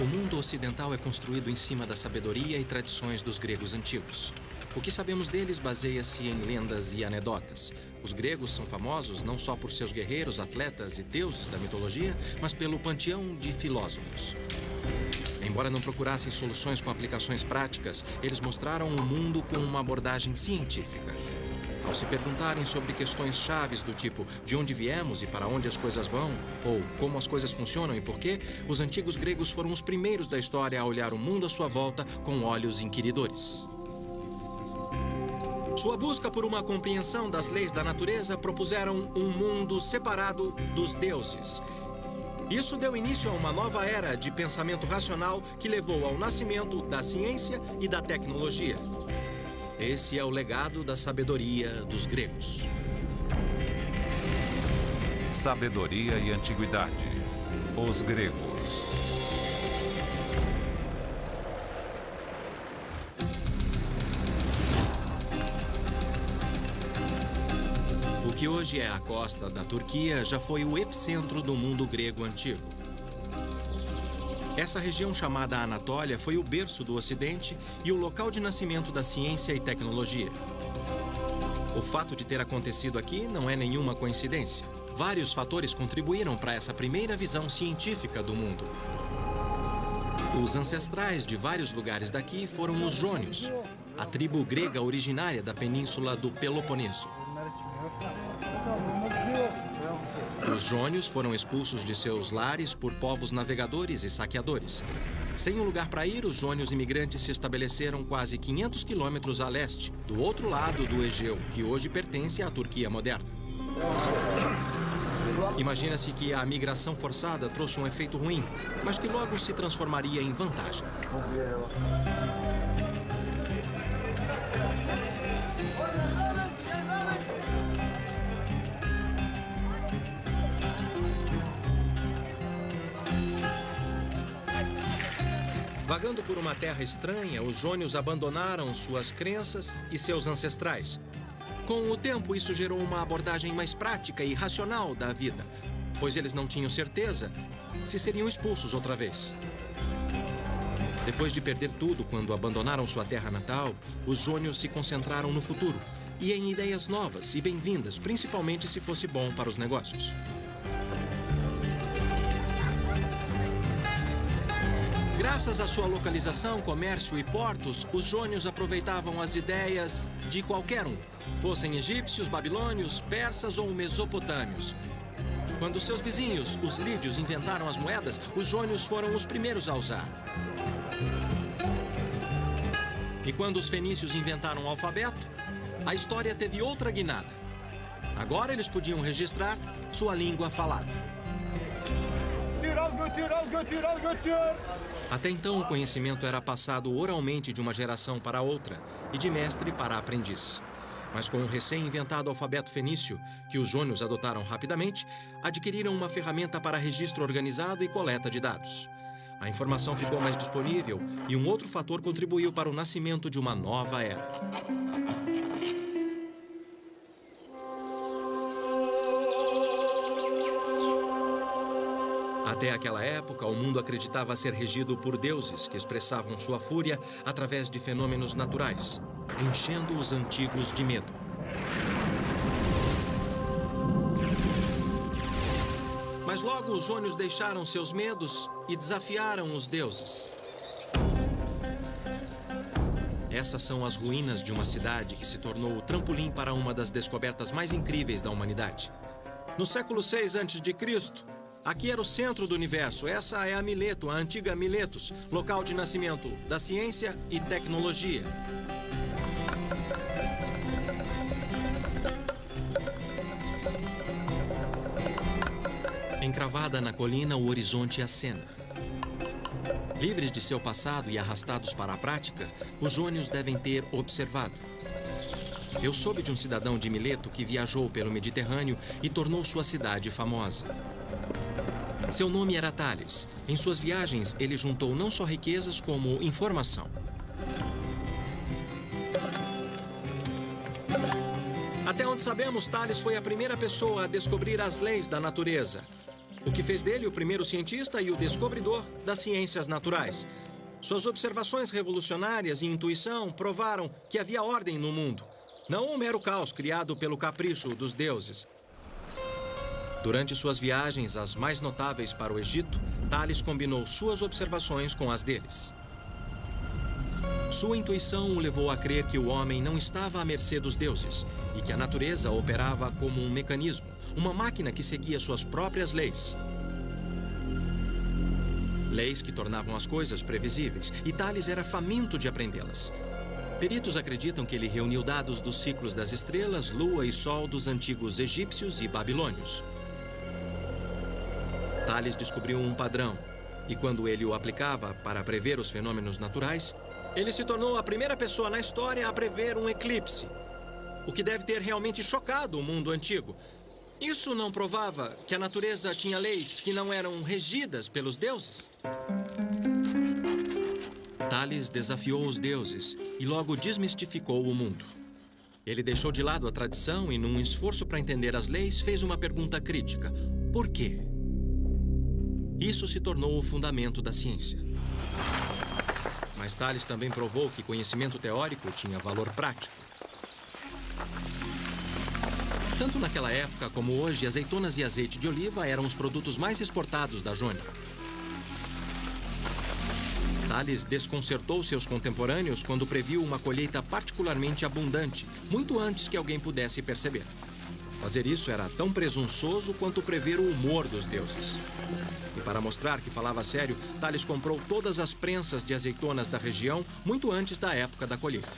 O mundo ocidental é construído em cima da sabedoria e tradições dos gregos antigos. O que sabemos deles baseia-se em lendas e anedotas. Os gregos são famosos não só por seus guerreiros, atletas e deuses da mitologia, mas pelo panteão de filósofos. Embora não procurassem soluções com aplicações práticas, eles mostraram o mundo com uma abordagem científica. Ao se perguntarem sobre questões chaves do tipo de onde viemos e para onde as coisas vão, ou como as coisas funcionam e por quê, os antigos gregos foram os primeiros da história a olhar o mundo à sua volta com olhos inquiridores. Sua busca por uma compreensão das leis da natureza propuseram um mundo separado dos deuses. Isso deu início a uma nova era de pensamento racional que levou ao nascimento da ciência e da tecnologia. Esse é o legado da sabedoria dos gregos. Sabedoria e antiguidade. Os gregos. O que hoje é a costa da Turquia já foi o epicentro do mundo grego antigo. Essa região chamada Anatólia foi o berço do Ocidente e o local de nascimento da ciência e tecnologia. O fato de ter acontecido aqui não é nenhuma coincidência. Vários fatores contribuíram para essa primeira visão científica do mundo. Os ancestrais de vários lugares daqui foram os jônios, a tribo grega originária da península do Peloponeso. Os jônios foram expulsos de seus lares por povos navegadores e saqueadores. Sem um lugar para ir, os jônios imigrantes se estabeleceram quase 500 quilômetros a leste, do outro lado do Egeu, que hoje pertence à Turquia moderna. Imagina-se que a migração forçada trouxe um efeito ruim, mas que logo se transformaria em vantagem. Vagando por uma terra estranha, os jônios abandonaram suas crenças e seus ancestrais. Com o tempo, isso gerou uma abordagem mais prática e racional da vida, pois eles não tinham certeza se seriam expulsos outra vez. Depois de perder tudo quando abandonaram sua terra natal, os jônios se concentraram no futuro e em ideias novas e bem-vindas, principalmente se fosse bom para os negócios. Graças à sua localização, comércio e portos, os jônios aproveitavam as ideias de qualquer um, fossem egípcios, babilônios, persas ou mesopotâmios. Quando seus vizinhos, os lídios, inventaram as moedas, os jônios foram os primeiros a usar. E quando os fenícios inventaram o alfabeto, a história teve outra guinada. Agora eles podiam registrar sua língua falada. Até então, o conhecimento era passado oralmente de uma geração para outra e de mestre para aprendiz. Mas com o recém-inventado alfabeto fenício, que os jônios adotaram rapidamente, adquiriram uma ferramenta para registro organizado e coleta de dados. A informação ficou mais disponível e um outro fator contribuiu para o nascimento de uma nova era. Até aquela época, o mundo acreditava ser regido por deuses que expressavam sua fúria através de fenômenos naturais, enchendo os antigos de medo. Mas logo os jônios deixaram seus medos e desafiaram os deuses. Essas são as ruínas de uma cidade que se tornou o trampolim para uma das descobertas mais incríveis da humanidade. No século 6 a.C., aqui era o centro do universo. Essa é a Mileto, a antiga Miletos, local de nascimento da ciência e tecnologia. Encravada na colina, o horizonte acena. Livres de seu passado e arrastados para a prática, os jônios devem ter observado. Eu soube de um cidadão de Mileto que viajou pelo Mediterrâneo e tornou sua cidade famosa. Seu nome era Tales. Em suas viagens, ele juntou não só riquezas, como informação. Até onde sabemos, Tales foi a primeira pessoa a descobrir as leis da natureza. o que fez dele o primeiro cientista e o descobridor das ciências naturais. Suas observações revolucionárias e intuição provaram que havia ordem no mundo, não um mero caos criado pelo capricho dos deuses. Durante suas viagens, as mais notáveis para o Egito, Tales combinou suas observações com as deles. Sua intuição o levou a crer que o homem não estava à mercê dos deuses e que a natureza operava como um mecanismo, uma máquina que seguia suas próprias leis. Leis que tornavam as coisas previsíveis, e Tales era faminto de aprendê-las. Peritos acreditam que ele reuniu dados dos ciclos das estrelas, lua e sol dos antigos egípcios e babilônios. Tales descobriu um padrão, e quando ele o aplicava para prever os fenômenos naturais, ele se tornou a primeira pessoa na história a prever um eclipse, o que deve ter realmente chocado o mundo antigo. Isso não provava que a natureza tinha leis que não eram regidas pelos deuses? Tales desafiou os deuses e logo desmistificou o mundo. Ele deixou de lado a tradição e, num esforço para entender as leis, fez uma pergunta crítica: por quê? Isso se tornou o fundamento da ciência. Mas Tales também provou que conhecimento teórico tinha valor prático. Tanto naquela época como hoje, azeitonas e azeite de oliva eram os produtos mais exportados da Jônia. Tales desconcertou seus contemporâneos quando previu uma colheita particularmente abundante, muito antes que alguém pudesse perceber. Fazer isso era tão presunçoso quanto prever o humor dos deuses. E para mostrar que falava sério, Tales comprou todas as prensas de azeitonas da região muito antes da época da colheita.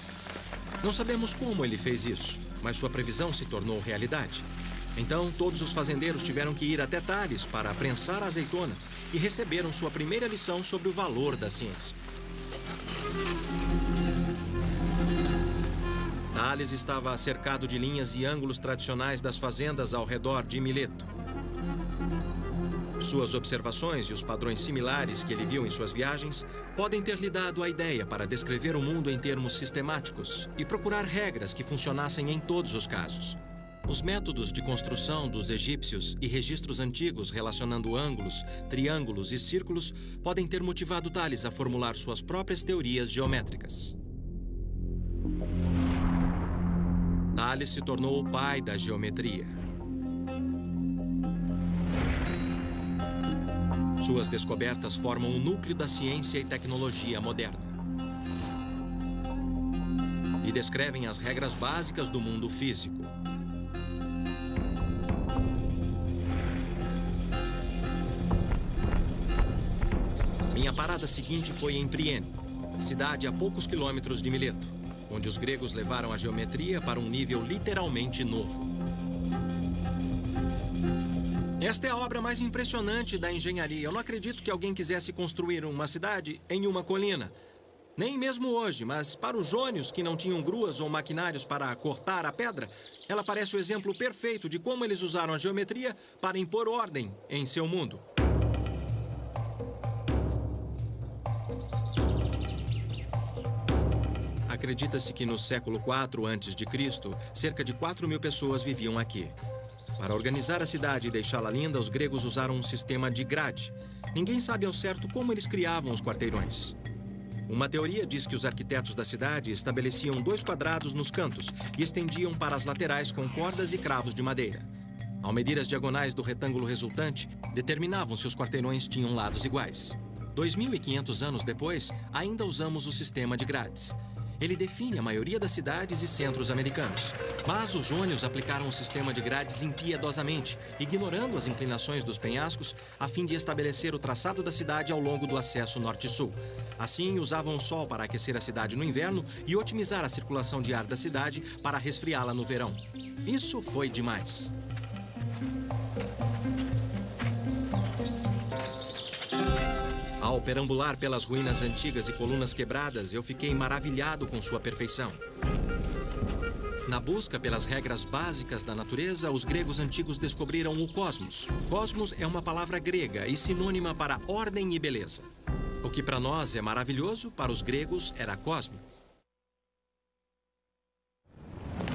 Não sabemos como ele fez isso, mas sua previsão se tornou realidade. Então, todos os fazendeiros tiveram que ir até Tales para prensar a azeitona e receberam sua primeira lição sobre o valor da ciência. Tales estava cercado de linhas e ângulos tradicionais das fazendas ao redor de Mileto. Suas observações e os padrões similares que ele viu em suas viagens podem ter lhe dado a ideia para descrever o mundo em termos sistemáticos e procurar regras que funcionassem em todos os casos. Os métodos de construção dos egípcios e registros antigos relacionando ângulos, triângulos e círculos podem ter motivado Tales a formular suas próprias teorias geométricas. Tales se tornou o pai da geometria. Suas descobertas formam o núcleo da ciência e tecnologia moderna e descrevem as regras básicas do mundo físico. Minha parada seguinte foi em Priene, cidade a poucos quilômetros de Mileto, onde os gregos levaram a geometria para um nível literalmente novo. Esta é a obra mais impressionante da engenharia. Eu não acredito que alguém quisesse construir uma cidade em uma colina. Nem mesmo hoje, mas para os jônios que não tinham gruas ou maquinários para cortar a pedra, ela parece o exemplo perfeito de como eles usaram a geometria para impor ordem em seu mundo. Acredita-se que no século IV a.C., cerca de 4.000 pessoas viviam aqui. Para organizar a cidade e deixá-la linda, os gregos usaram um sistema de grade. Ninguém sabe ao certo como eles criavam os quarteirões. Uma teoria diz que os arquitetos da cidade estabeleciam 2 quadrados nos cantos e estendiam para as laterais com cordas e cravos de madeira. Ao medir as diagonais do retângulo resultante, determinavam se os quarteirões tinham lados iguais. 2.500 anos depois, ainda usamos o sistema de grades. Ele define a maioria das cidades e centros americanos. Mas os jônios aplicaram o sistema de grades impiedosamente, ignorando as inclinações dos penhascos, a fim de estabelecer o traçado da cidade ao longo do acesso norte-sul. Assim, usavam o sol para aquecer a cidade no inverno e otimizar a circulação de ar da cidade para resfriá-la no verão. Isso foi demais. Ao perambular pelas ruínas antigas e colunas quebradas, eu fiquei maravilhado com sua perfeição. Na busca pelas regras básicas da natureza, os gregos antigos descobriram o cosmos. Cosmos é uma palavra grega e sinônima para ordem e beleza. O que para nós é maravilhoso, para os gregos era cósmico.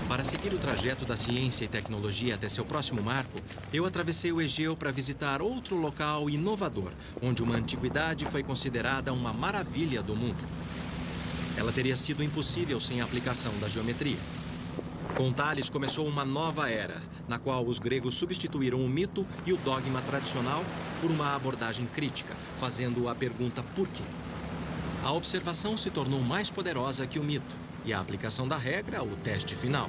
Para Para seguir o trajeto da ciência e tecnologia até seu próximo marco, eu atravessei o Egeu para visitar outro local inovador, onde uma antiguidade foi considerada uma maravilha do mundo. Ela teria sido impossível sem a aplicação da geometria. Com Tales começou uma nova era, na qual os gregos substituíram o mito e o dogma tradicional por uma abordagem crítica, fazendo a pergunta por quê. A observação se tornou mais poderosa que o mito, e a aplicação da regra, o teste final.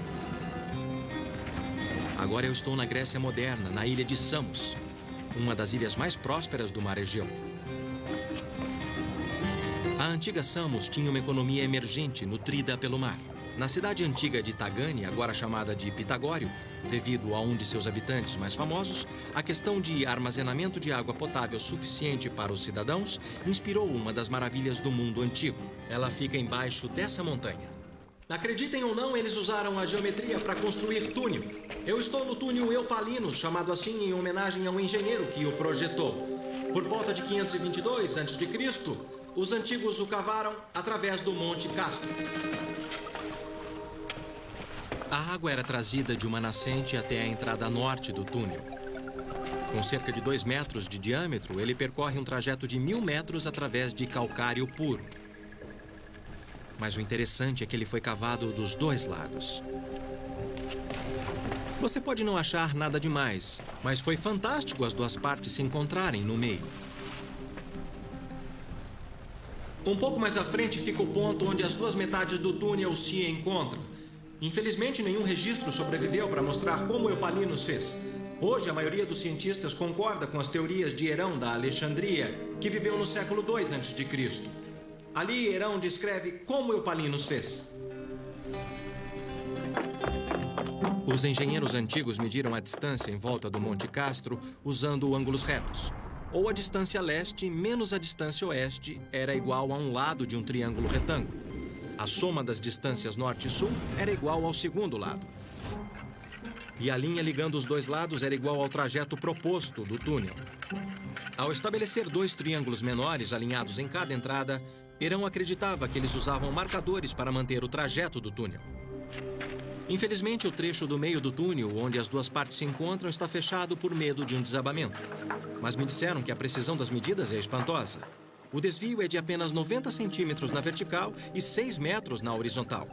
Agora eu estou na Grécia moderna, na ilha de Samos, uma das ilhas mais prósperas do mar Egeu. A antiga Samos tinha uma economia emergente, nutrida pelo mar. Na cidade antiga de Tagane, agora chamada de Pitagório, devido a um de seus habitantes mais famosos, a questão de armazenamento de água potável suficiente para os cidadãos inspirou uma das maravilhas do mundo antigo. Ela fica embaixo dessa montanha. Acreditem ou não, eles usaram a geometria para construir túnel. Eu estou no túnel Eupalinos, chamado assim em homenagem a um engenheiro que o projetou. Por volta de 522 a.C., os antigos o cavaram através do Monte Castro. A água era trazida de uma nascente até a entrada norte do túnel. Com cerca de 2 metros de diâmetro, ele percorre um trajeto de 1000 metros através de calcário puro. Mas o interessante é que ele foi cavado dos 2 lados. Você pode não achar nada demais, mas foi fantástico as 2 partes se encontrarem no meio. Um pouco mais à frente fica o ponto onde as 2 metades do túnel se encontram. Infelizmente, nenhum registro sobreviveu para mostrar como Eupalinos fez. Hoje, a maioria dos cientistas concorda com as teorias de Herão da Alexandria, que viveu no século II a.C. Ali, Herão descreve como Eupalinos fez. Os engenheiros antigos mediram a distância em volta do Monte Castro usando ângulos retos. Ou a distância leste menos a distância oeste era igual a um lado de um triângulo retângulo. A soma das distâncias norte e sul era igual ao segundo lado. E a linha ligando os 2 lados era igual ao trajeto proposto do túnel. Ao estabelecer 2 triângulos menores alinhados em cada entrada, Herão acreditava que eles usavam marcadores para manter o trajeto do túnel. Infelizmente, o trecho do meio do túnel, onde as 2 partes se encontram, está fechado por medo de um desabamento. Mas me disseram que a precisão das medidas é espantosa. O desvio é de apenas 90 centímetros na vertical e 6 metros na horizontal.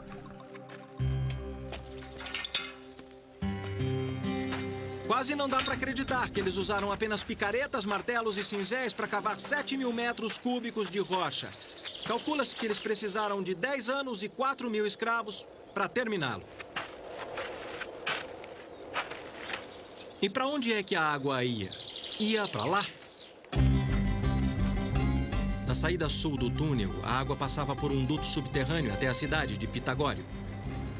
Quase não dá para acreditar que eles usaram apenas picaretas, martelos e cinzéis para cavar 7.000 metros cúbicos de rocha. Calcula-se que eles precisaram de 10 anos e 4.000 escravos para terminá-lo. E para onde é que a água ia? Ia para lá? Na saída sul do túnel, a água passava por um duto subterrâneo até a cidade de Pitagório.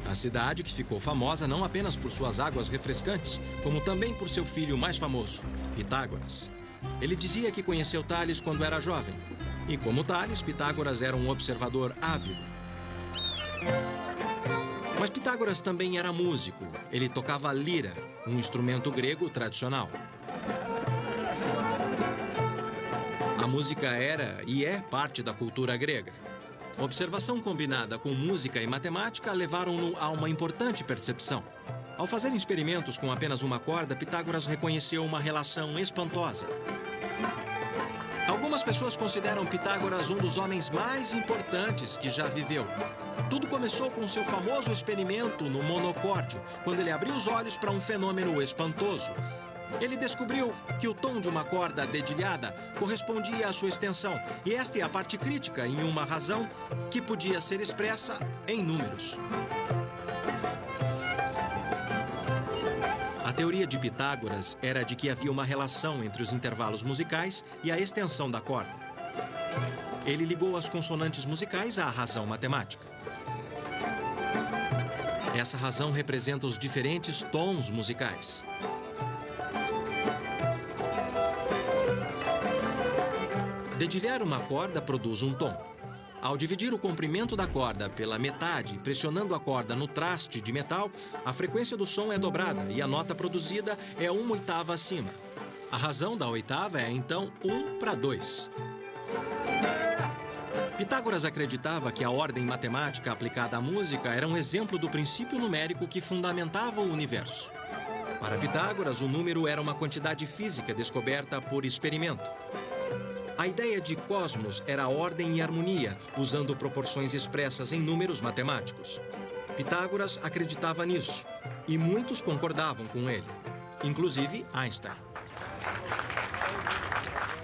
A cidade que ficou famosa não apenas por suas águas refrescantes, como também por seu filho mais famoso, Pitágoras. Ele dizia que conheceu Tales quando era jovem. E como Tales, Pitágoras era um observador ávido. Mas Pitágoras também era músico. Ele tocava lira, um instrumento grego tradicional. A música era e é parte da cultura grega. Observação combinada com música e matemática levaram-no a uma importante percepção. Ao fazer experimentos com apenas uma corda, Pitágoras reconheceu uma relação espantosa. Algumas pessoas consideram Pitágoras um dos homens mais importantes que já viveu. Tudo começou com seu famoso experimento no monocórdio, quando ele abriu os olhos para um fenômeno espantoso. Ele descobriu que o tom de uma corda dedilhada correspondia à sua extensão, e esta é a parte crítica em uma razão que podia ser expressa em números. A teoria de Pitágoras era de que havia uma relação entre os intervalos musicais e a extensão da corda. Ele ligou as consonantes musicais à razão matemática. Essa razão representa os diferentes tons musicais. Dedilhar uma corda produz um tom. Ao dividir o comprimento da corda pela metade, pressionando a corda no traste de metal, a frequência do som é dobrada e a nota produzida é 1/8 acima. A razão da oitava é, então, 1/2. Pitágoras acreditava que a ordem matemática aplicada à música era um exemplo do princípio numérico que fundamentava o universo. Para Pitágoras, o número era uma quantidade física descoberta por experimento. A ideia de cosmos era ordem e harmonia, usando proporções expressas em números matemáticos. Pitágoras acreditava nisso, e muitos concordavam com ele, inclusive Einstein.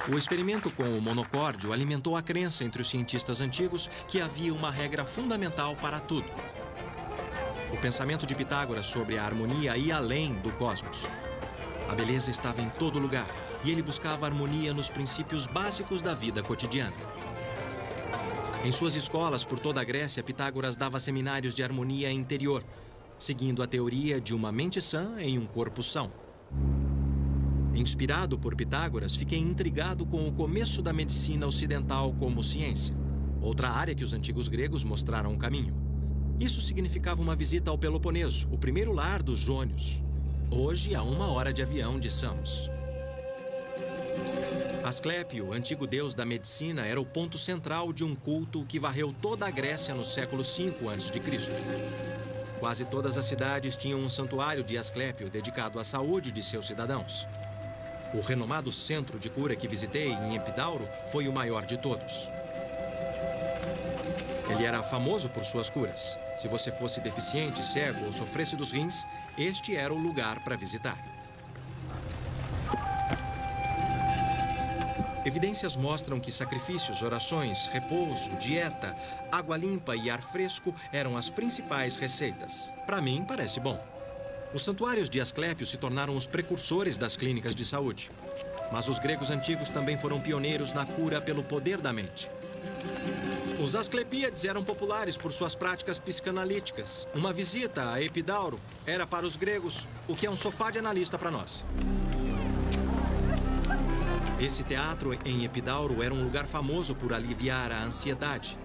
O experimento com o monocórdio alimentou a crença entre os cientistas antigos que havia uma regra fundamental para tudo. O pensamento de Pitágoras sobre a harmonia ia além do cosmos. A beleza estava em todo lugar, e ele buscava harmonia nos princípios básicos da vida cotidiana. Em suas escolas por toda a Grécia, Pitágoras dava seminários de harmonia interior, seguindo a teoria de uma mente sã em um corpo são. Inspirado por Pitágoras, fiquei intrigado com o começo da medicina ocidental como ciência, outra área que os antigos gregos mostraram o caminho. Isso significava uma visita ao Peloponeso, o primeiro lar dos jônios, hoje a 1 hora de avião de Samos. Asclépio, antigo deus da medicina, era o ponto central de um culto que varreu toda a Grécia no século V a.C. Quase todas as cidades tinham um santuário de Asclépio dedicado à saúde de seus cidadãos. O renomado centro de cura que visitei em Epidauro foi o maior de todos. Ele era famoso por suas curas. Se você fosse deficiente, cego ou sofresse dos rins, este era o lugar para visitar. Evidências mostram que sacrifícios, orações, repouso, dieta, água limpa e ar fresco eram as principais receitas. Para mim, parece bom. Os santuários de Asclépio se tornaram os precursores das clínicas de saúde. Mas os gregos antigos também foram pioneiros na cura pelo poder da mente. Os Asclepíades eram populares por suas práticas psicanalíticas. Uma visita a Epidauro era para os gregos o que é um sofá de analista para nós. Esse teatro em Epidauro era um lugar famoso por aliviar a ansiedade.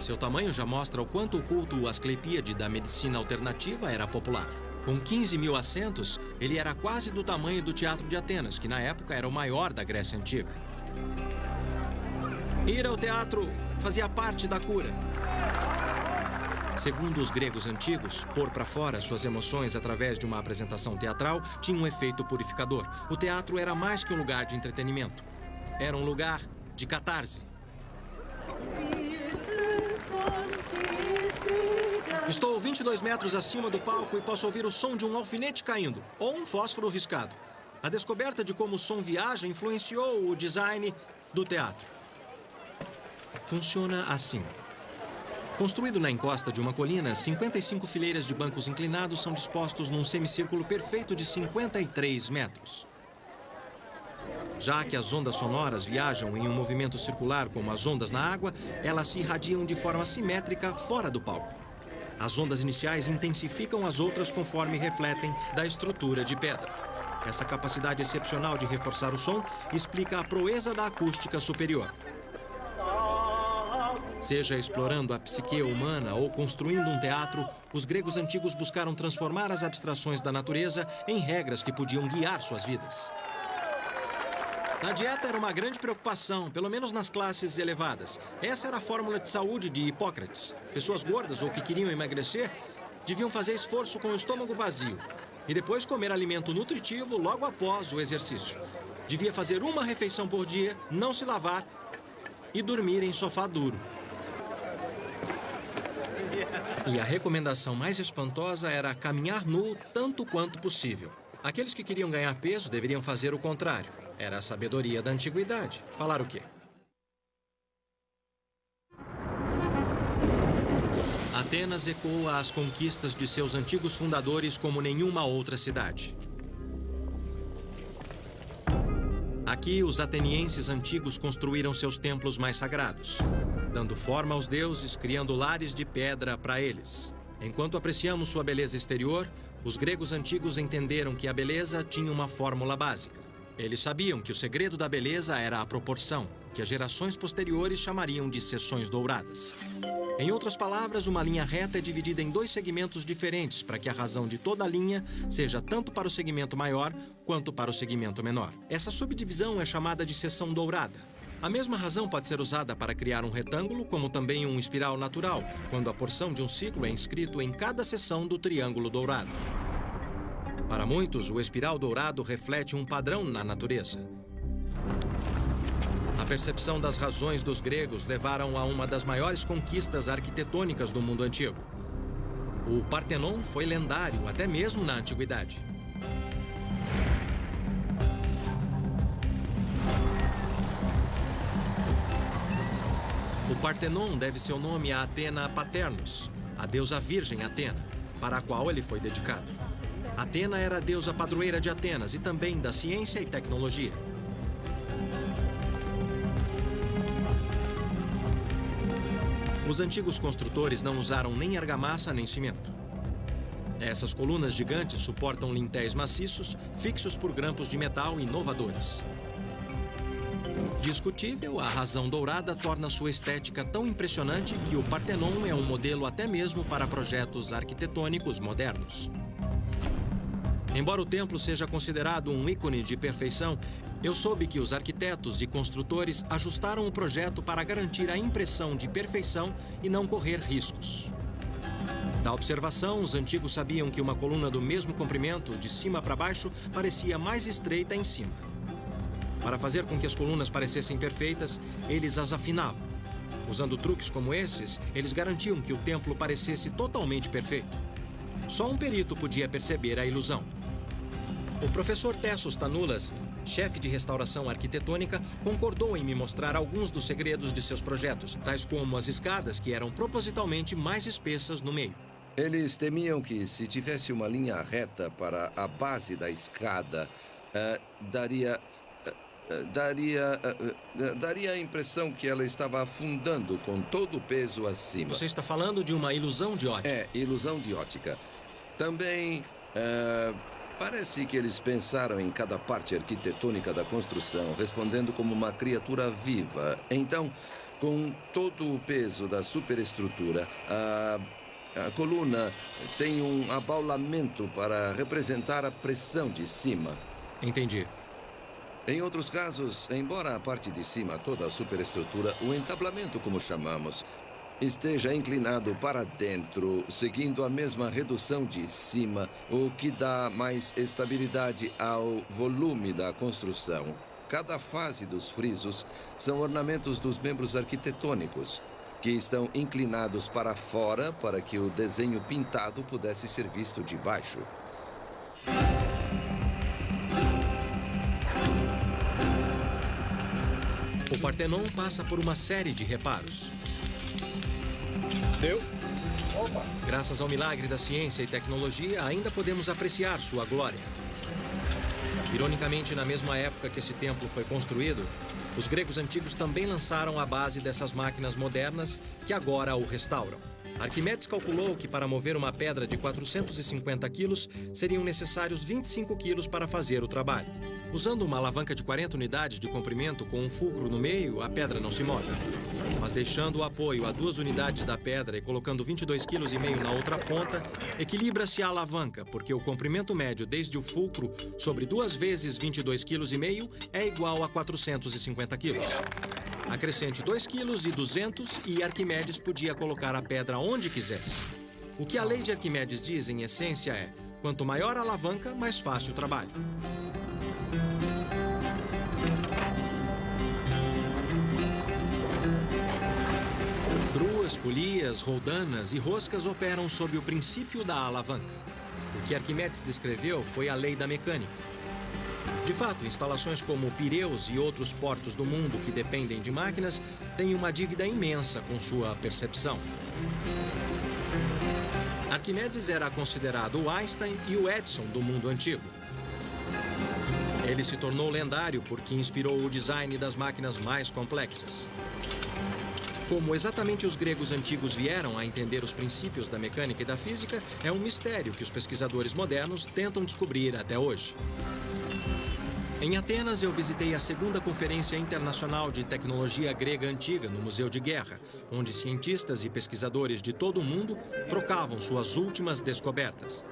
Seu tamanho já mostra o quanto o culto asclepíade da medicina alternativa era popular. Com 15 mil assentos, ele era quase do tamanho do Teatro de Atenas, que na época era o maior da Grécia Antiga. Ir ao teatro fazia parte da cura. Segundo os gregos antigos, pôr para fora suas emoções através de uma apresentação teatral tinha um efeito purificador. O teatro era mais que um lugar de entretenimento. Era um lugar de catarse. Estou 22 metros acima do palco e posso ouvir o som de um alfinete caindo, ou um fósforo riscado. A descoberta de como o som viaja influenciou o design do teatro. Funciona assim. Construído na encosta de uma colina, 55 fileiras de bancos inclinados são dispostos num semicírculo perfeito de 53 metros. Já que as ondas sonoras viajam em um movimento circular como as ondas na água, elas se irradiam de forma simétrica fora do palco. As ondas iniciais intensificam as outras conforme refletem da estrutura de pedra. Essa capacidade excepcional de reforçar o som explica a proeza da acústica superior. Seja explorando a psique humana ou construindo um teatro, os gregos antigos buscaram transformar as abstrações da natureza em regras que podiam guiar suas vidas. A dieta era uma grande preocupação, pelo menos nas classes elevadas. Essa era a fórmula de saúde de Hipócrates. Pessoas gordas ou que queriam emagrecer deviam fazer esforço com o estômago vazio e depois comer alimento nutritivo logo após o exercício. Devia fazer uma refeição por dia, não se lavar e dormir em sofá duro. E a recomendação mais espantosa era caminhar nu tanto quanto possível. Aqueles que queriam ganhar peso deveriam fazer o contrário. Era a sabedoria da antiguidade. Falar o quê? Atenas ecoa as conquistas de seus antigos fundadores como nenhuma outra cidade. Aqui, os atenienses antigos construíram seus templos mais sagrados, dando forma aos deuses, criando lares de pedra para eles. Enquanto apreciamos sua beleza exterior, os gregos antigos entenderam que a beleza tinha uma fórmula básica. Eles sabiam que o segredo da beleza era a proporção, que as gerações posteriores chamariam de seções douradas. Em outras palavras, uma linha reta é dividida em 2 segmentos diferentes para que a razão de toda a linha seja tanto para o segmento maior quanto para o segmento menor. Essa subdivisão é chamada de seção dourada. A mesma razão pode ser usada para criar um retângulo, como também um espiral natural, quando a porção de um ciclo é inscrito em cada seção do triângulo dourado. Para muitos, o espiral dourado reflete um padrão na natureza. A percepção das razões dos gregos levaram a uma das maiores conquistas arquitetônicas do mundo antigo. O Partenon foi lendário até mesmo na antiguidade. O Partenon deve seu nome a Atena Paternus, a deusa virgem Atena, para a qual ele foi dedicado. Atena era a deusa padroeira de Atenas e também da ciência e tecnologia. Os antigos construtores não usaram nem argamassa nem cimento. Essas colunas gigantes suportam lintéis maciços, fixos por grampos de metal inovadores. Discutível, a razão dourada torna sua estética tão impressionante que o Partenon é um modelo até mesmo para projetos arquitetônicos modernos. Embora o templo seja considerado um ícone de perfeição, eu soube que os arquitetos e construtores ajustaram o projeto para garantir a impressão de perfeição e não correr riscos. Da observação, os antigos sabiam que uma coluna do mesmo comprimento, de cima para baixo, parecia mais estreita em cima. Para fazer com que as colunas parecessem perfeitas, eles as afinavam. Usando truques como esses, eles garantiam que o templo parecesse totalmente perfeito. Só um perito podia perceber a ilusão. O professor Tessos Tanulas, chefe de restauração arquitetônica, concordou em me mostrar alguns dos segredos de seus projetos, tais como as escadas, que eram propositalmente mais espessas no meio. Eles temiam que, se tivesse uma linha reta para a base da escada, daria a impressão que ela estava afundando com todo o peso acima. Você está falando de uma ilusão de ótica? É, ilusão de ótica. Também, parece que eles pensaram em cada parte arquitetônica da construção, respondendo como uma criatura viva. Então, com todo o peso da superestrutura, a coluna tem um abaulamento para representar a pressão de cima. Entendi. Em outros casos, embora a parte de cima, toda a superestrutura, o entablamento, como chamamos, esteja inclinado para dentro, seguindo a mesma redução de cima, o que dá mais estabilidade ao volume da construção. Cada fase dos frisos são ornamentos dos membros arquitetônicos, que estão inclinados para fora para que o desenho pintado pudesse ser visto de baixo. O Partenon passa por uma série de reparos. Graças ao milagre da ciência e tecnologia, ainda podemos apreciar sua glória. Ironicamente, na mesma época que esse templo foi construído, os gregos antigos também lançaram a base dessas máquinas modernas que agora o restauram. Arquimedes calculou que para mover uma pedra de 450 quilos, seriam necessários 25 quilos para fazer o trabalho. Usando uma alavanca de 40 unidades de comprimento com um fulcro no meio, a pedra não se move. Mas deixando o apoio a 2 unidades da pedra e colocando 22,5 kg na outra ponta, equilibra-se a alavanca, porque o comprimento médio desde o fulcro sobre 2 vezes 22,5 kg é igual a 450 kg. Acrescente 2,2 kg e Arquimedes podia colocar a pedra onde quisesse. O que a lei de Arquimedes diz, em essência, é: quanto maior a alavanca, mais fácil o trabalho. Gruas, polias, roldanas e roscas operam sob o princípio da alavanca. O que Arquimedes descreveu foi a lei da mecânica. De fato, instalações como Pireus e outros portos do mundo que dependem de máquinas têm uma dívida imensa com sua percepção. Arquimedes era considerado o Einstein e o Edison do mundo antigo. Ele se tornou lendário porque inspirou o design das máquinas mais complexas. Como exatamente os gregos antigos vieram a entender os princípios da mecânica e da física, é um mistério que os pesquisadores modernos tentam descobrir até hoje. Em Atenas, eu visitei a 2ª Conferência Internacional de Tecnologia Grega Antiga no Museu de Guerra, onde cientistas e pesquisadores de todo o mundo trocavam suas últimas descobertas.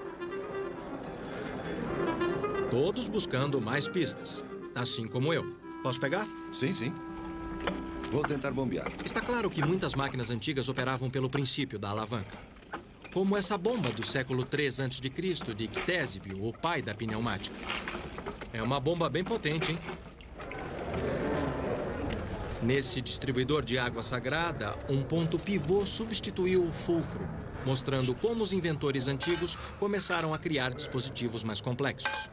Todos buscando mais pistas, assim como eu. Posso pegar? Sim, sim. Vou tentar bombear. Está claro que muitas máquinas antigas operavam pelo princípio da alavanca. Como essa bomba do século III a.C. de Ctésibio, o pai da pneumática. É uma bomba bem potente, hein? Nesse distribuidor de água sagrada, um ponto pivô substituiu o fulcro, mostrando como os inventores antigos começaram a criar dispositivos mais complexos.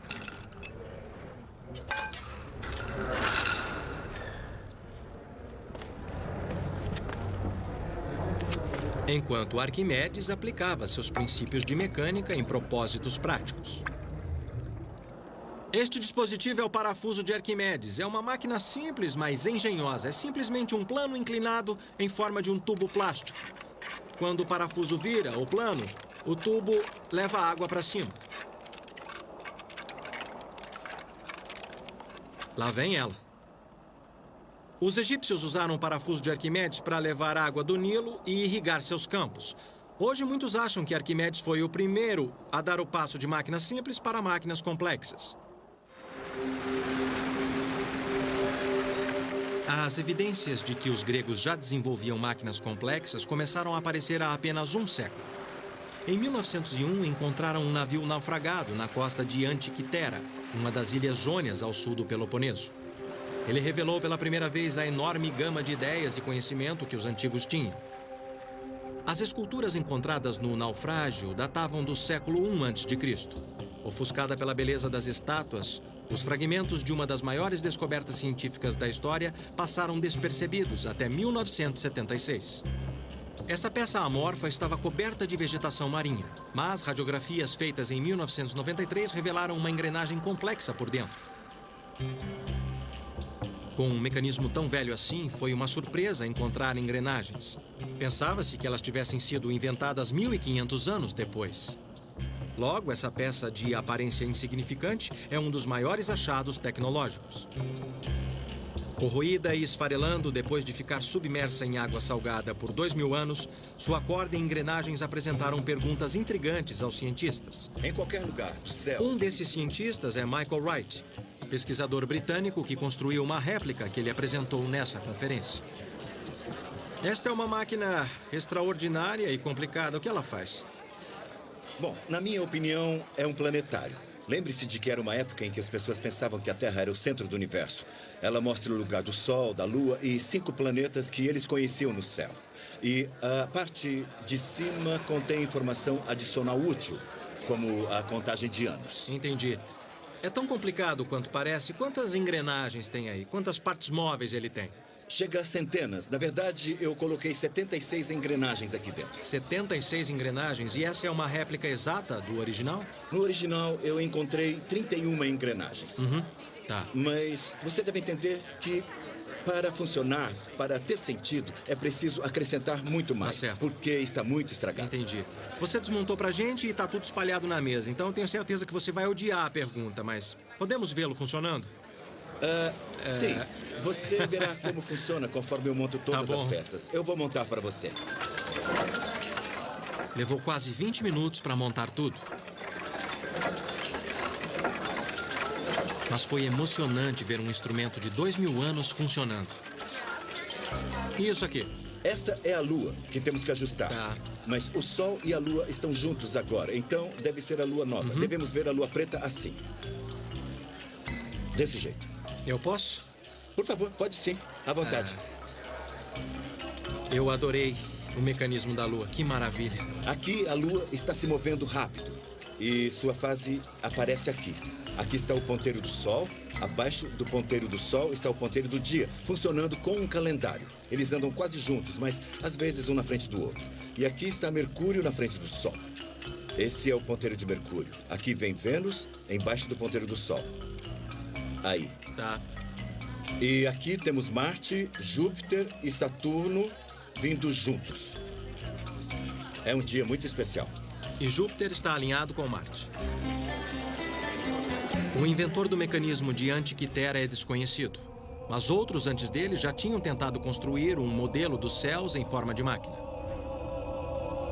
Enquanto Arquimedes aplicava seus princípios de mecânica em propósitos práticos. Este dispositivo é o parafuso de Arquimedes. É uma máquina simples, mas engenhosa. É simplesmente um plano inclinado em forma de um tubo plástico. Quando o parafuso vira, o plano, o tubo leva a água para cima. Lá vem ela. Os egípcios usaram o parafuso de Arquimedes para levar água do Nilo e irrigar seus campos. Hoje, muitos acham que Arquimedes foi o primeiro a dar o passo de máquinas simples para máquinas complexas. As evidências de que os gregos já desenvolviam máquinas complexas começaram a aparecer há apenas um século. Em 1901, encontraram um navio naufragado na costa de Antiquitera, uma das ilhas jônias ao sul do Peloponeso. Ele revelou pela primeira vez a enorme gama de ideias e conhecimento que os antigos tinham. As esculturas encontradas no naufrágio datavam do século I a.C. Ofuscada pela beleza das estátuas, os fragmentos de uma das maiores descobertas científicas da história passaram despercebidos até 1976. Essa peça amorfa estava coberta de vegetação marinha, mas radiografias feitas em 1993 revelaram uma engrenagem complexa por dentro. Com um mecanismo tão velho assim, foi uma surpresa encontrar engrenagens. Pensava-se que elas tivessem sido inventadas 1.500 anos depois. Logo, essa peça de aparência insignificante é um dos maiores achados tecnológicos. Corroída e esfarelando depois de ficar submersa em água salgada por 2.000 anos, sua corda e engrenagens apresentaram perguntas intrigantes aos cientistas. Em qualquer lugar do céu... Um desses cientistas é Michael Wright, pesquisador britânico que construiu uma réplica que ele apresentou nessa conferência. Esta é uma máquina extraordinária e complicada. O que ela faz? Bom, na minha opinião, é um planetário. Lembre-se de que era uma época em que as pessoas pensavam que a Terra era o centro do universo. Ela mostra o lugar do Sol, da Lua e 5 planetas que eles conheciam no céu. E a parte de cima contém informação adicional útil, como a contagem de anos. Entendi. É tão complicado quanto parece. Quantas engrenagens tem aí? Quantas partes móveis ele tem? Chega a centenas. Na verdade, eu coloquei 76 engrenagens aqui dentro. 76 engrenagens? E essa é uma réplica exata do original? No original, eu encontrei 31 engrenagens. Tá. Mas você deve entender que para funcionar, para ter sentido, é preciso acrescentar muito mais. Tá certo. Porque está muito estragado. Entendi. Você desmontou pra gente e tá tudo espalhado na mesa. Então eu tenho certeza que você vai odiar a pergunta, mas podemos vê-lo funcionando? Sim. Você verá como funciona conforme eu monto todas as peças. Eu vou montar para você. Levou quase 20 minutos para montar tudo. Mas foi emocionante ver um instrumento de 2.000 anos funcionando. E isso aqui? Essa é a Lua, que temos que ajustar. Tá. Mas o Sol e a Lua estão juntos agora, então deve ser a Lua nova. Devemos ver a Lua preta assim. Desse jeito. Eu posso? Por favor, pode sim. À vontade. Eu adorei o mecanismo da Lua. Que maravilha. Aqui a Lua está se movendo rápido. E sua fase aparece aqui. Aqui está o ponteiro do Sol. Abaixo do ponteiro do Sol está o ponteiro do dia, funcionando com um calendário. Eles andam quase juntos, mas às vezes um na frente do outro. E aqui está Mercúrio na frente do Sol. Esse é o ponteiro de Mercúrio. Aqui vem Vênus, embaixo do ponteiro do Sol. Aí. Tá. E aqui temos Marte, Júpiter e Saturno vindo juntos. É um dia muito especial. E Júpiter está alinhado com Marte. O inventor do mecanismo de Antiquitera é desconhecido, mas outros antes dele já tinham tentado construir um modelo dos céus em forma de máquina.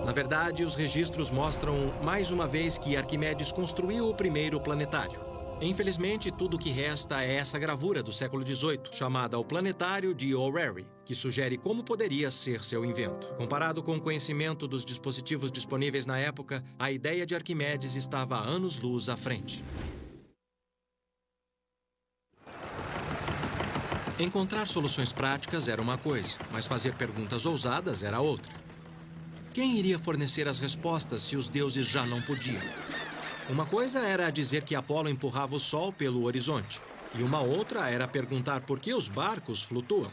Na verdade, os registros mostram mais uma vez que Arquimedes construiu o primeiro planetário. Infelizmente, tudo o que resta é essa gravura do século XVIII, chamada O Planetário de O'Reilly, que sugere como poderia ser seu invento. Comparado com o conhecimento dos dispositivos disponíveis na época, a ideia de Arquimedes estava a anos-luz à frente. Encontrar soluções práticas era uma coisa, mas fazer perguntas ousadas era outra. Quem iria fornecer as respostas se os deuses já não podiam? Uma coisa era dizer que Apolo empurrava o Sol pelo horizonte, e uma outra era perguntar por que os barcos flutuam.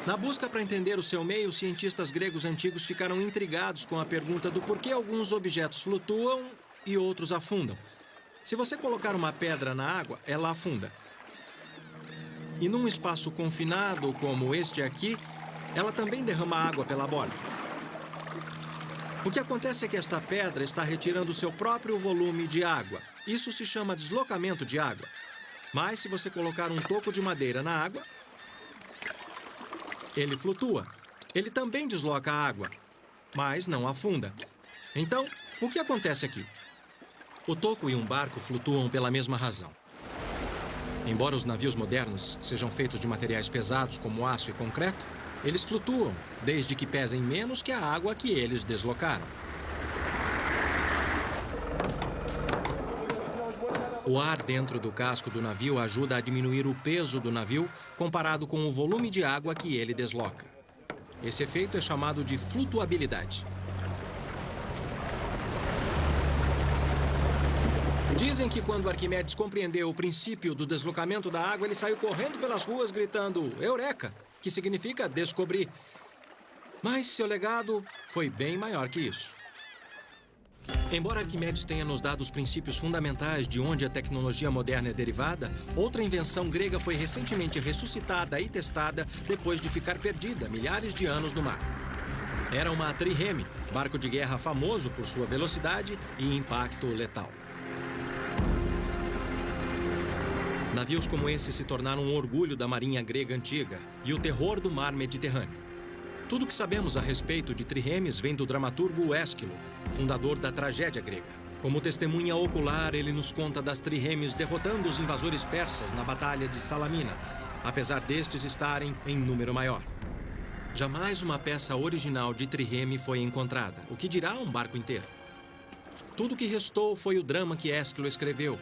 Na busca para entender o seu meio, os cientistas gregos antigos ficaram intrigados com a pergunta do porquê alguns objetos flutuam e outros afundam. Se você colocar uma pedra na água, ela afunda. E num espaço confinado como este aqui, ela também derrama água pela borda. O que acontece é que esta pedra está retirando seu próprio volume de água. Isso se chama deslocamento de água. Mas se você colocar um toco de madeira na água, ele flutua. Ele também desloca a água, mas não afunda. Então, o que acontece aqui? O toco e um barco flutuam pela mesma razão. Embora os navios modernos sejam feitos de materiais pesados como aço e concreto, eles flutuam, desde que pesem menos que a água que eles deslocaram. O ar dentro do casco do navio ajuda a diminuir o peso do navio comparado com o volume de água que ele desloca. Esse efeito é chamado de flutuabilidade. Dizem que quando Arquimedes compreendeu o princípio do deslocamento da água, ele saiu correndo pelas ruas gritando Eureka, que significa descobrir. Mas seu legado foi bem maior que isso. Embora Arquimedes tenha nos dado os princípios fundamentais de onde a tecnologia moderna é derivada, outra invenção grega foi recentemente ressuscitada e testada depois de ficar perdida milhares de anos no mar. Era uma trireme, barco de guerra famoso por sua velocidade e impacto letal. Navios como esse se tornaram um orgulho da marinha grega antiga e o terror do mar Mediterrâneo. Tudo o que sabemos a respeito de triremes vem do dramaturgo Ésquilo, fundador da tragédia grega. Como testemunha ocular, ele nos conta das triremes derrotando os invasores persas na Batalha de Salamina, apesar destes estarem em número maior. Jamais uma peça original de trireme foi encontrada, o que dirá um barco inteiro. Tudo o que restou foi o drama que Ésquilo escreveu,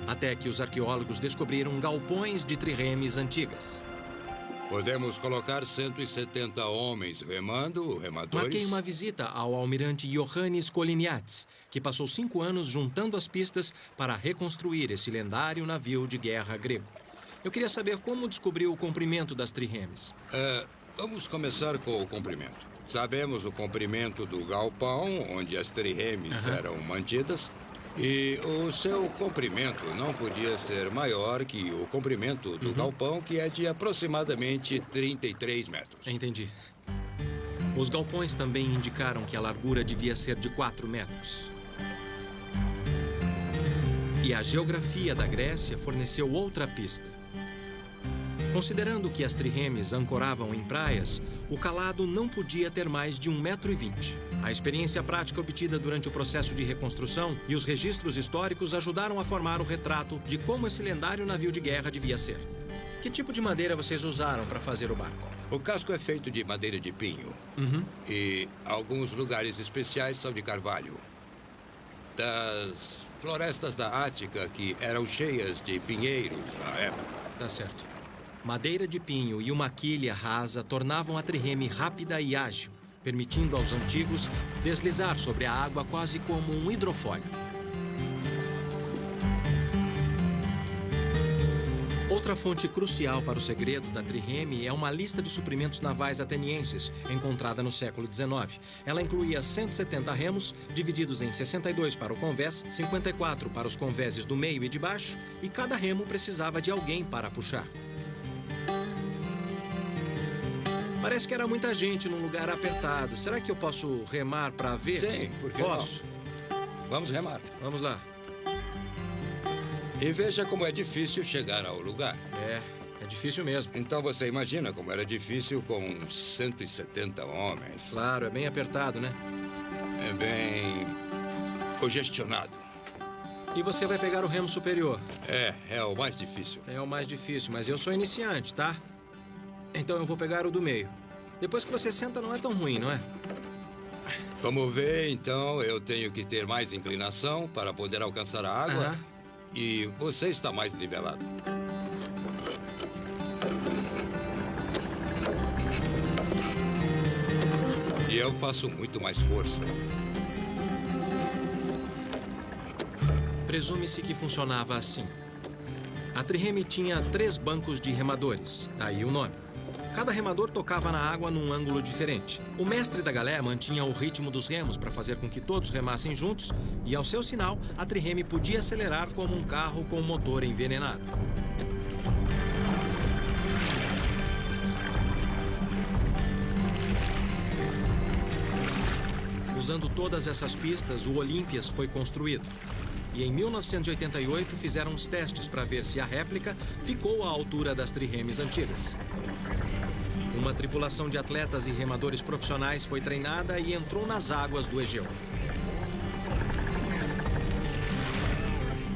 até que os arqueólogos descobriram galpões de triremes antigas. Podemos colocar 170 homens remadores... Marquei uma visita ao almirante Iohannis Koliniatis, que passou 5 anos juntando as pistas para reconstruir esse lendário navio de guerra grego. Eu queria saber como descobriu o comprimento das triremes. Vamos começar com o comprimento. Sabemos o comprimento do galpão, onde as triremes eram mantidas. E o seu comprimento não podia ser maior que o comprimento do galpão, que é de aproximadamente 33 metros. Entendi. Os galpões também indicaram que a largura devia ser de 4 metros. E a geografia da Grécia forneceu outra pista. Considerando que as triremes ancoravam em praias, o calado não podia ter mais de 1,20 m. A experiência prática obtida durante o processo de reconstrução e os registros históricos ajudaram a formar o retrato de como esse lendário navio de guerra devia ser. Que tipo de madeira vocês usaram para fazer o barco? O casco é feito de madeira de pinho. E alguns lugares especiais são de carvalho. Das florestas da Ática, que eram cheias de pinheiros na época. Tá certo. Madeira de pinho e uma quilha rasa tornavam a trireme rápida e ágil, permitindo aos antigos deslizar sobre a água quase como um hidrofólio. Outra fonte crucial para o segredo da trireme é uma lista de suprimentos navais atenienses, encontrada no século XIX. Ela incluía 170 remos, divididos em 62 para o convés, 54 para os convéses do meio e de baixo, e cada remo precisava de alguém para puxar. Parece que era muita gente num lugar apertado. Será que eu posso remar para ver? Sim, por que posso? Não? Vamos remar. Vamos lá. E veja como é difícil chegar ao lugar. É difícil mesmo. Então você imagina como era difícil com 170 homens. Claro, é bem apertado, né? É bem congestionado. E você vai pegar o remo superior. É o mais difícil. É o mais difícil, mas eu sou iniciante, tá? Então eu vou pegar o do meio. Depois que você senta, não é tão ruim, não é? Como vê, então, eu tenho que ter mais inclinação para poder alcançar a água. Aham. E você está mais nivelado. E eu faço muito mais força. Presume-se que funcionava assim. A trireme tinha 3 bancos de remadores, daí o nome. Cada remador tocava na água num ângulo diferente. O mestre da galé mantinha o ritmo dos remos para fazer com que todos remassem juntos e, ao seu sinal, a trireme podia acelerar como um carro com motor envenenado. Usando todas essas pistas, o Olympias foi construído. E em 1988 fizeram os testes para ver se a réplica ficou à altura das triremes antigas. Uma tripulação de atletas e remadores profissionais foi treinada e entrou nas águas do Egeu.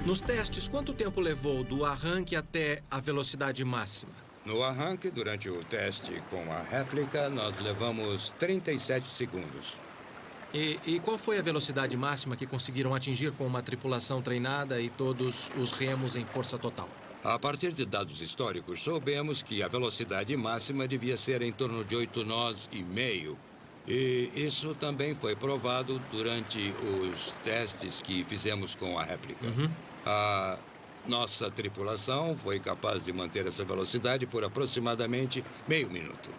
Nos testes, quanto tempo levou do arranque até a velocidade máxima? No arranque, durante o teste com a réplica, nós levamos 37 segundos. E qual foi a velocidade máxima que conseguiram atingir com uma tripulação treinada e todos os remos em força total? A partir de dados históricos, soubemos que a velocidade máxima devia ser em torno de 8 nós e meio. E isso também foi provado durante os testes que fizemos com a réplica. A nossa tripulação foi capaz de manter essa velocidade por aproximadamente meio minuto.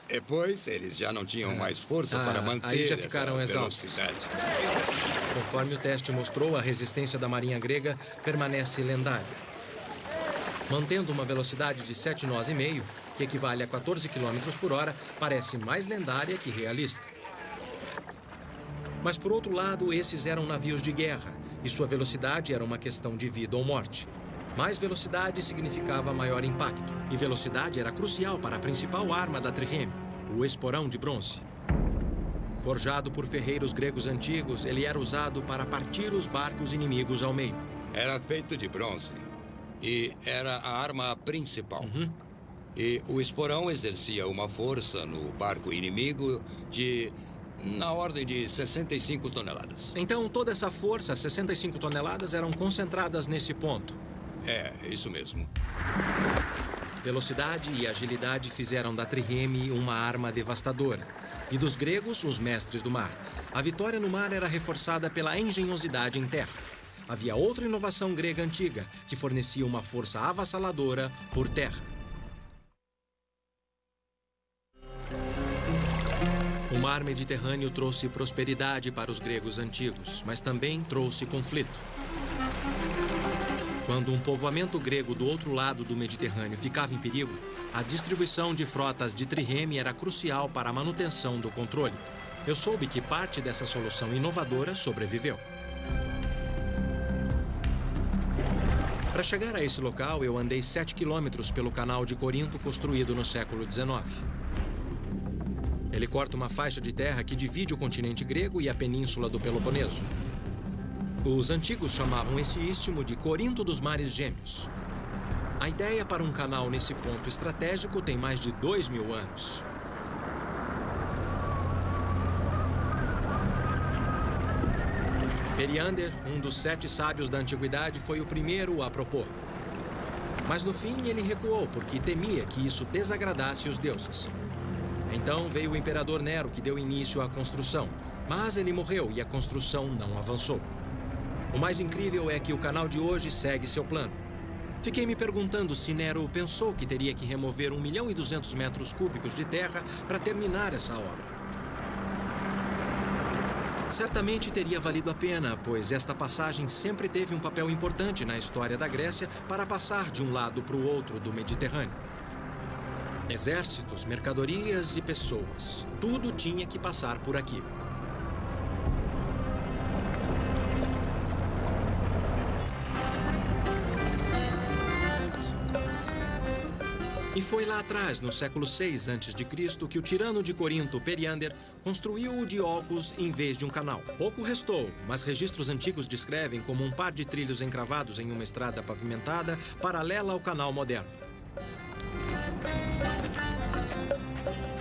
Depois, eles já não tinham mais força para manter aí já ficaram essa exaustos. velocidade. Conforme o teste mostrou, a resistência da marinha grega permanece lendária. Mantendo uma velocidade de 7 nós e meio, que equivale a 14 km por hora, parece mais lendária que realista. Mas, por outro lado, esses eram navios de guerra, e sua velocidade era uma questão de vida ou morte. Mais velocidade significava maior impacto, e velocidade era crucial para a principal arma da trireme, o esporão de bronze. Forjado por ferreiros gregos antigos, ele era usado para partir os barcos inimigos ao meio. Era feito de bronze e era a arma principal. E o esporão exercia uma força no barco inimigo na ordem de 65 toneladas. Então, toda essa força, 65 toneladas, eram concentradas nesse ponto. É, isso mesmo. Velocidade e agilidade fizeram da trireme uma arma devastadora. E dos gregos, os mestres do mar. A vitória no mar era reforçada pela engenhosidade em terra. Havia outra inovação grega antiga, que fornecia uma força avassaladora por terra. O mar Mediterrâneo trouxe prosperidade para os gregos antigos, mas também trouxe conflito. Quando um povoamento grego do outro lado do Mediterrâneo ficava em perigo, a distribuição de frotas de trireme era crucial para a manutenção do controle. Eu soube que parte dessa solução inovadora sobreviveu. Para chegar a esse local, eu andei 7 quilômetros pelo canal de Corinto construído no século XIX. Ele corta uma faixa de terra que divide o continente grego e a península do Peloponeso. Os antigos chamavam esse istmo de Corinto dos Mares Gêmeos. A ideia para um canal nesse ponto estratégico tem mais de 2000 anos. Periander, um dos 7 sábios da antiguidade, foi o primeiro a propor. Mas no fim ele recuou porque temia que isso desagradasse os deuses. Então veio o imperador Nero, que deu início à construção. Mas ele morreu e a construção não avançou. O mais incrível é que o canal de hoje segue seu plano. Fiquei me perguntando se Nero pensou que teria que remover 1.200.000 metros cúbicos de terra para terminar essa obra. Certamente teria valido a pena, pois esta passagem sempre teve um papel importante na história da Grécia para passar de um lado para o outro do Mediterrâneo. Exércitos, mercadorias e pessoas, tudo tinha que passar por aqui. E foi lá atrás, no século VI a.C., que o tirano de Corinto, Periander, construiu o Diolcos em vez de um canal. Pouco restou, mas registros antigos descrevem como um par de trilhos encravados em uma estrada pavimentada paralela ao canal moderno.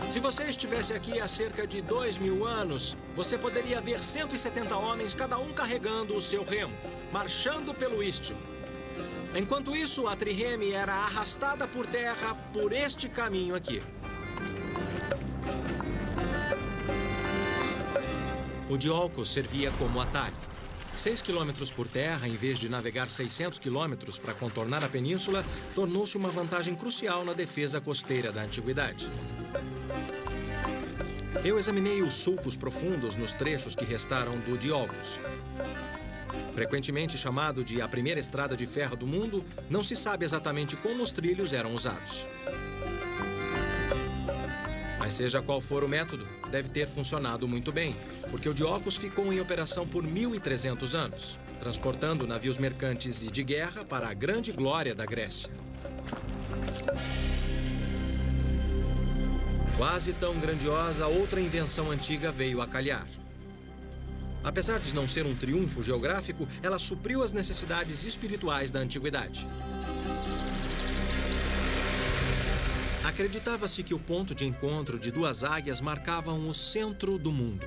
Se você estivesse aqui há cerca de 2000 anos, você poderia ver 170 homens, cada um carregando o seu remo, marchando pelo istmo. Enquanto isso, a trireme era arrastada por terra por este caminho aqui. O Diolcos servia como atalho. 6 quilômetros por terra, em vez de navegar 600 quilômetros para contornar a península, tornou-se uma vantagem crucial na defesa costeira da antiguidade. Eu examinei os sulcos profundos nos trechos que restaram do Diolcos. Frequentemente chamado de a primeira estrada de ferro do mundo, não se sabe exatamente como os trilhos eram usados. Mas seja qual for o método, deve ter funcionado muito bem, porque o Diolcos ficou em operação por 1.300 anos, transportando navios mercantes e de guerra para a grande glória da Grécia. Quase tão grandiosa, outra invenção antiga veio a calhar. Apesar de não ser um triunfo geográfico, ela supriu as necessidades espirituais da antiguidade. Acreditava-se que o ponto de encontro de duas águias marcavam o centro do mundo.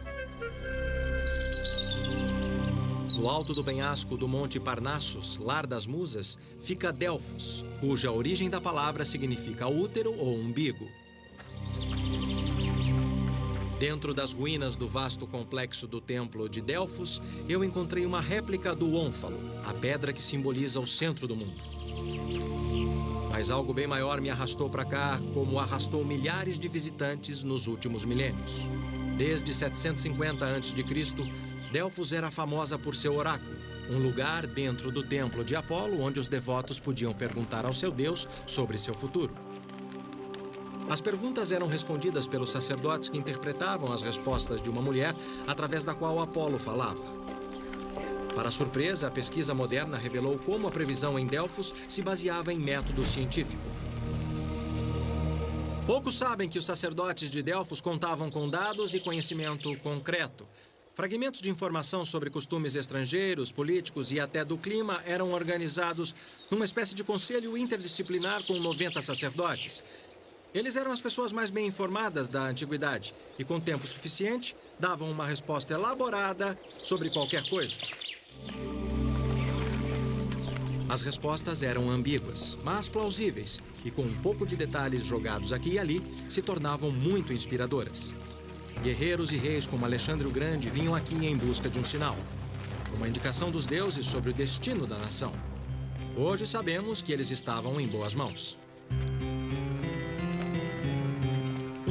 No alto do penhasco do Monte Parnassus, lar das musas, fica Delfos, cuja origem da palavra significa útero ou umbigo. Dentro das ruínas do vasto complexo do templo de Delfos, eu encontrei uma réplica do ônfalo, a pedra que simboliza o centro do mundo. Mas algo bem maior me arrastou para cá, como arrastou milhares de visitantes nos últimos milênios. Desde 750 a.C., Delfos era famosa por seu oráculo, um lugar dentro do templo de Apolo onde os devotos podiam perguntar ao seu Deus sobre seu futuro. As perguntas eram respondidas pelos sacerdotes que interpretavam as respostas de uma mulher através da qual Apolo falava. Para surpresa, a pesquisa moderna revelou como a previsão em Delfos se baseava em método científico. Poucos sabem que os sacerdotes de Delfos contavam com dados e conhecimento concreto. Fragmentos de informação sobre costumes estrangeiros, políticos e até do clima eram organizados numa espécie de conselho interdisciplinar com 90 sacerdotes. Eles eram as pessoas mais bem informadas da antiguidade e, com tempo suficiente, davam uma resposta elaborada sobre qualquer coisa. As respostas eram ambíguas, mas plausíveis, e com um pouco de detalhes jogados aqui e ali, se tornavam muito inspiradoras. Guerreiros e reis como Alexandre o Grande vinham aqui em busca de um sinal, uma indicação dos deuses sobre o destino da nação. Hoje sabemos que eles estavam em boas mãos.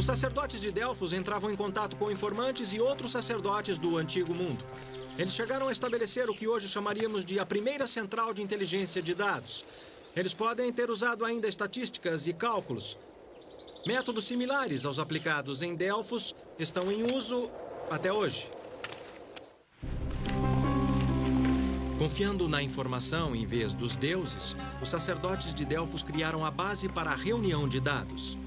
Os sacerdotes de Delfos entravam em contato com informantes e outros sacerdotes do Antigo Mundo. Eles chegaram a estabelecer o que hoje chamaríamos de a primeira central de inteligência de dados. Eles podem ter usado ainda estatísticas e cálculos. Métodos similares aos aplicados em Delfos estão em uso até hoje. Confiando na informação em vez dos deuses, os sacerdotes de Delfos criaram a base para a reunião de dados.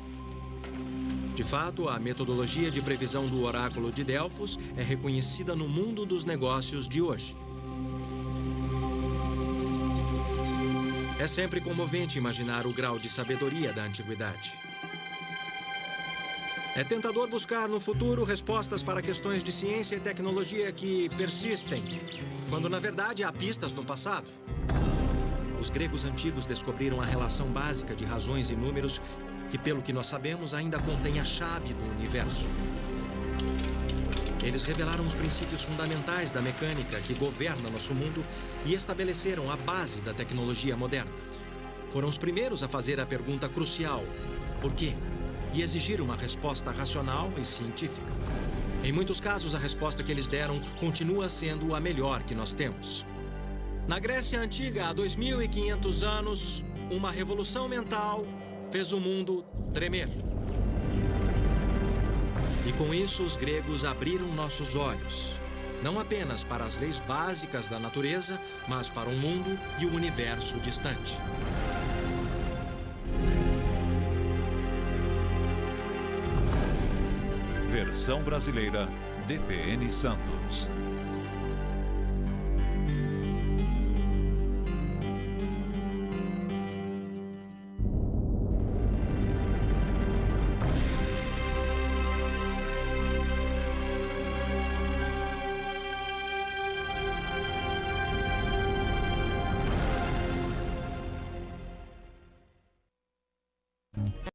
De fato, a metodologia de previsão do oráculo de Delfos é reconhecida no mundo dos negócios de hoje. É sempre comovente imaginar o grau de sabedoria da antiguidade. É tentador buscar no futuro respostas para questões de ciência e tecnologia que persistem, quando na verdade há pistas no passado. Os gregos antigos descobriram a relação básica de razões e números que, pelo que nós sabemos, ainda contém a chave do universo. Eles revelaram os princípios fundamentais da mecânica que governa nosso mundo e estabeleceram a base da tecnologia moderna. Foram os primeiros a fazer a pergunta crucial: por quê? E exigir uma resposta racional e científica. Em muitos casos, a resposta que eles deram continua sendo a melhor que nós temos. Na Grécia Antiga, há 2.500 anos, uma revolução mental fez o mundo tremer. E com isso, os gregos abriram nossos olhos, não apenas para as leis básicas da natureza, mas para um mundo e o universo distante. Versão brasileira, DPN Santos.